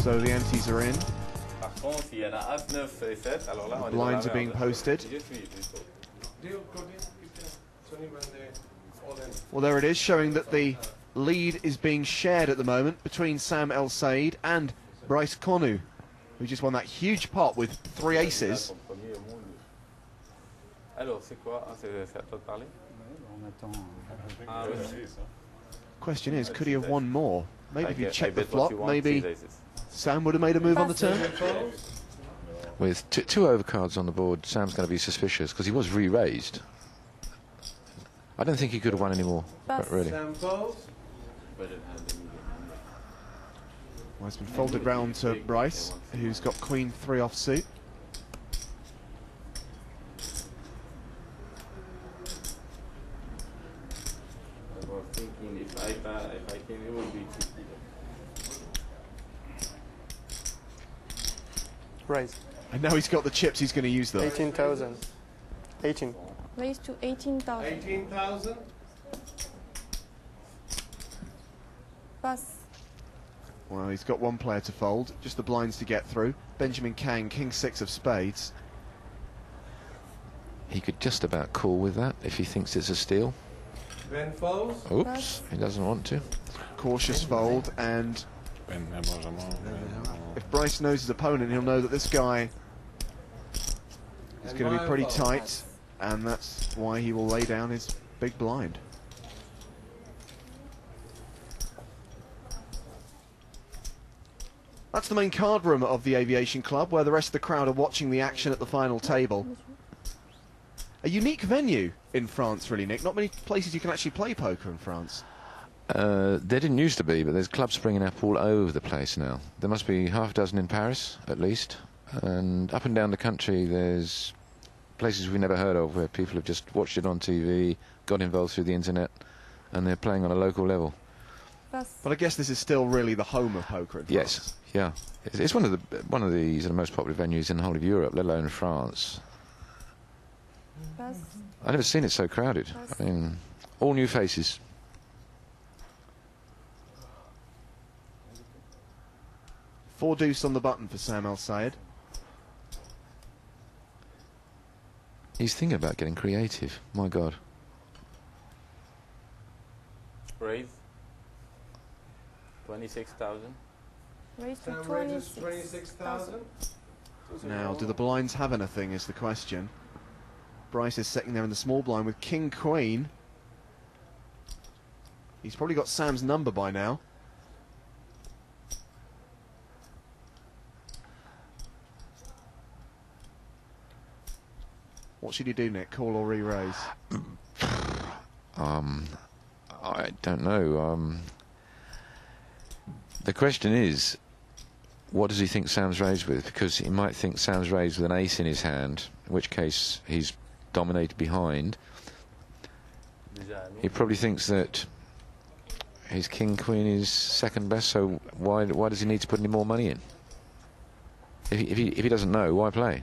So the antes are in. Blinds are being posted. Well, there it is, showing that the lead is being shared at the moment between Sam El-Said and Bryce Konu, who just won that huge pot with 3 aces. Question is, could he have won more? Maybe if you check the flop, maybe Sam would have made a move on the turn. With two overcards on the board, Sam's going to be suspicious because he was re-raised. I don't think he could have won any more, but really. Well, it's been folded round to Bryce, who's got Queen 3 offsuit. Raise. And now he's got the chips, he's going to use them. 18,000. 18. Raise to 18,000. 18,000? Pass. Well, he's got one player to fold, just the blinds to get through. Benjamin Kang, King 6 of spades. He could just about call with that if he thinks it's a steal. Ben folds. Oops, he doesn't want to. Cautious fold, and if Bryce knows his opponent, he'll know that this guy is going to be pretty tight, and that's why he will lay down his big blind. That's the main card room of the Aviation Club, where the rest of the crowd are watching the action at the final table. A unique venue in France, really, Nick. Not many places you can actually play poker in France. There didn't used to be, but there's clubs springing up all over the place now. There must be half a dozen in Paris, at least. And up and down the country, there's places we've never heard of where people have just watched it on TV, got involved through the internet, and they're playing on a local level. But I guess this is still really the home of poker in France. Yes, yeah. It's one of the sort of most popular venues in the whole of Europe, let alone France. I've never seen it so crowded. I mean, all new faces. Four deuce on the button for Sam El-Said. He's thinking about getting creative. My God. Raise 26,000. Raise to 26,000. Now, do the blinds have anything is the question. Bryce is sitting there in the small blind with King Queen. He's probably got Sam's number by now. What should he do, Nick? Call or re-raise? I don't know. The question is, what does he think Sam's raised with? Because he might think Sam's raised with an ace in his hand, in which case he's dominated behind. He probably thinks that his King Queen is second best, so why does he need to put any more money in? If he doesn't know, why play?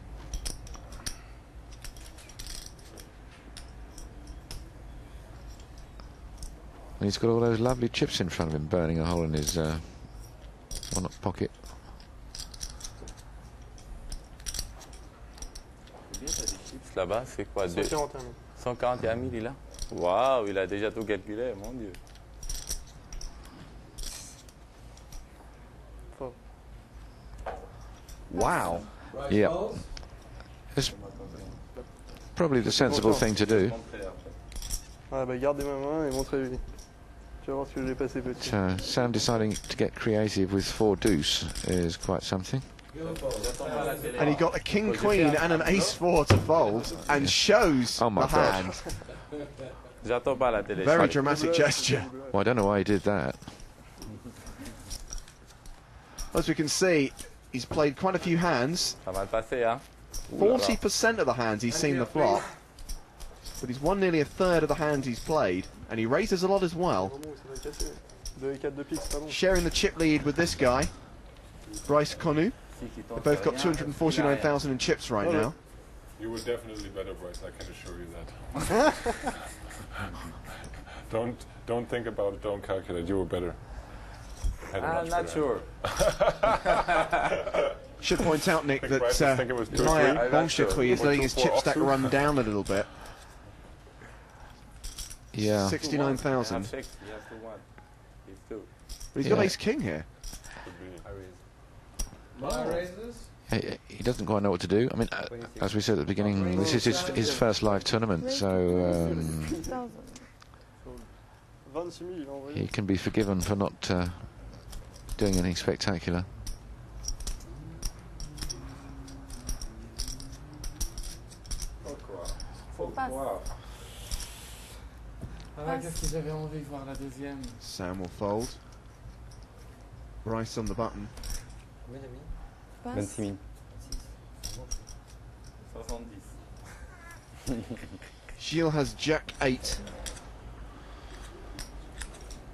And he's got all those lovely chips in front of him, burning a hole in his walnut pocket. Là-bas, c'est quoi? 141 000, il a. Waouh, il a déjà tout calculé, mon Dieu. Wow. Yeah. It's probably the sensible thing to do. Ah bah gardez ma main et montrez-lui. Tu vas voir ce que j'ai passé petit. So Sam deciding to get creative with four deuce is quite something. And he got a King Queen and an Ace 4 to fold and shows Oh my the God. hand. J'attends pas la télé. Very dramatic gesture. Well, I don't know why he did that. As we can see, he's played quite a few hands. Ça va le passer, hein? 40% of the hands he's seen the flop. But he's won nearly a third of the hands he's played. And he raises a lot as well. Sharing the chip lead with this guy, Bryce Konu. They've both got 249,000 in chips right now. You were definitely better, Bryce, I can assure you that. Don't think about it, don't calculate, you were better. I'm not sure. Should point out, Nick, that think it was 2 or Maya 3. Bongchetri is letting his chip stack run down a little bit. Yeah. 69,000. He has 2-1. He's 2. But he's got Yeah. ace king here. He doesn't quite know what to do. I mean, as we said at the beginning, this is his first live tournament, Raise so to 26,000. 26 000, il a envoyé. he can be forgiven for not doing anything spectacular. Passe. Qu'est-ce que j'avais envie de voir la deuxième. Sam will fold. Bryce on the button. Passe. 70. Gilles has Jack 8.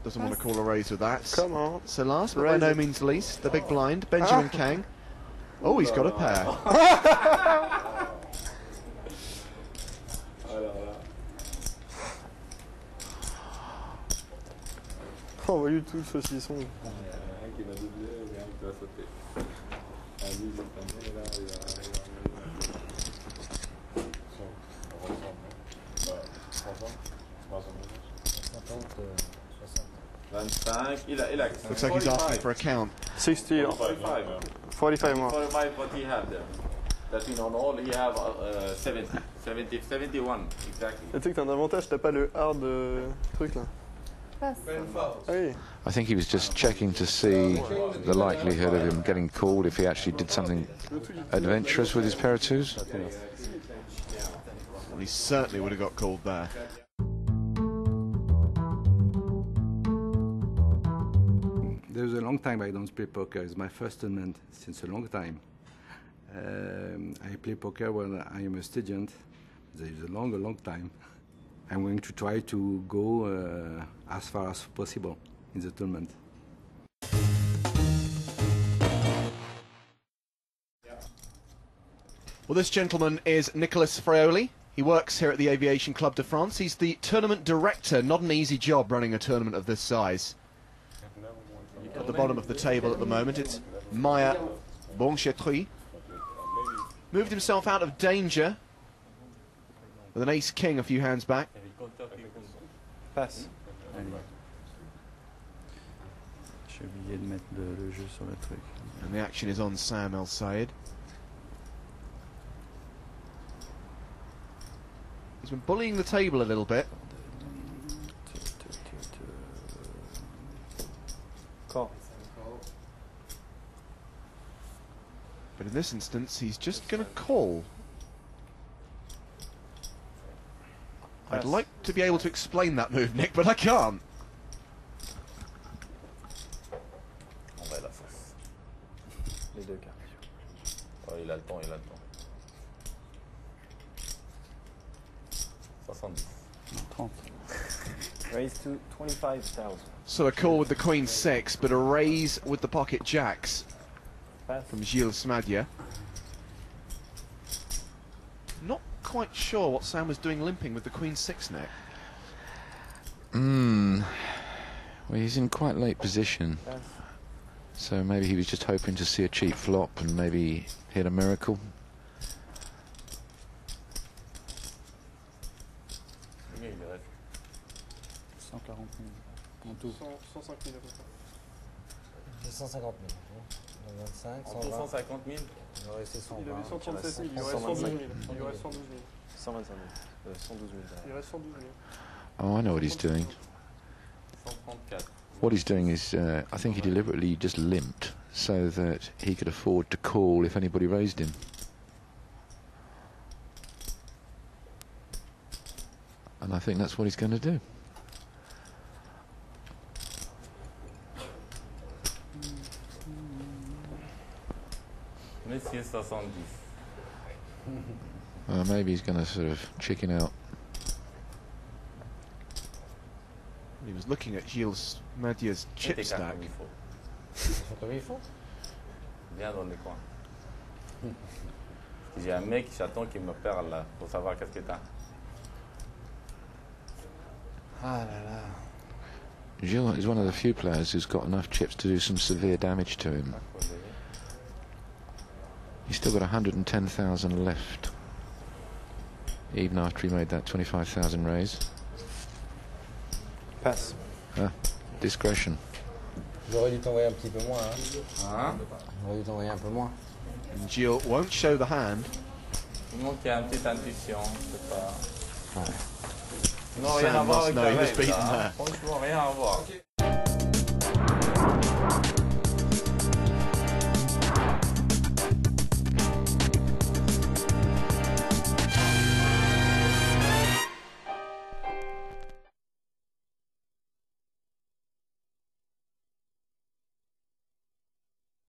Doesn't want to call a raise with that. Come on. So last but by Raise no it. means least, the big blind, Benjamin Kang. Oh, he's got a pair. Oh, bah, lui, tout le saucisson. Looks like he's asking for a count. 60, 45 more. 45 what he have there. That in on all he have 70. 71 exactly. Et tu sais que t'as un avantage, t'as pas le hard truc là. Passe. Ah oui. I think he was just checking to see the likelihood of him getting called if he actually did something adventurous with his pair of twos. Well, he certainly would have got called there. There's a long time I don't play poker. It's my first tournament since a long time. I play poker when I am a student. There is a long time. I'm going to try to go as far as possible in the tournament. Well, this gentleman is Nicolas Fraioli. He works here at the Aviation Club de France. He's the tournament director. Not an easy job running a tournament of this size. At the bottom of the table at the moment, it's Maya Bongchetri. Moved himself out of danger with an ace-king a few hands back. Passe. J'ai oublié de mettre le jeu sur le truc. And the action is on Sam El Sayed. He's been bullying the table a little bit. Call. But in this instance, he's just going to call. I'd like to be able to explain that move, Nick, but I can't. On va la force. Les deux cartes. Oh, il a le temps, il a le temps. 70. 30. Raise to 25,000. So a call with the Queen 6, but a raise with the pocket jacks Pass. from Gilles Smadja. Not quite sure what Sam was doing limping with the Queen 6 neck. Well, he's in quite late position. Pass. So maybe he was just hoping to see a cheap flop and maybe hit a miracle. Combien il reste 140 000 en tout. 105 000 à peu près. J'ai 150 000. Donc 25, En 120. 150 000. Il va rester 120. Il avait 137 000, il reste reste 112 000. 125 Il reste 112 000. 125 000. 112 000 Il derrière. reste 112 000. Oh, I know what he's doing. 134. What he's doing is, I think he deliberately just limped so that he could afford to call if anybody raised him. And I think that's what he's going to do. Monsieur 70. Maybe he's going to sort of chicken out. He was looking at Gilles Smadja's chip Mets tes cartes stack. comme il faut. Comme il faut. Viens dans le coin. J'ai un mec, j'attends qu'il me parle là, pour savoir qu'est-ce que t'as. Ah là là. Gilles is one of the few players who's got enough chips to do some severe damage to him. He's still got 110,000 left, even after he made that 25,000 raise. Passe. Ah, discretion. J'aurais dû t'envoyer un petit peu moins. Hein? J'aurais dû t'envoyer un peu moins. And Gilles won't show the hand. Tout le monde qui a une petite intuition, c'est pas... Ouais. Non, rien à Sam voir must avec know la he was règle, beaten là, hein. there. Franchement, rien à voir.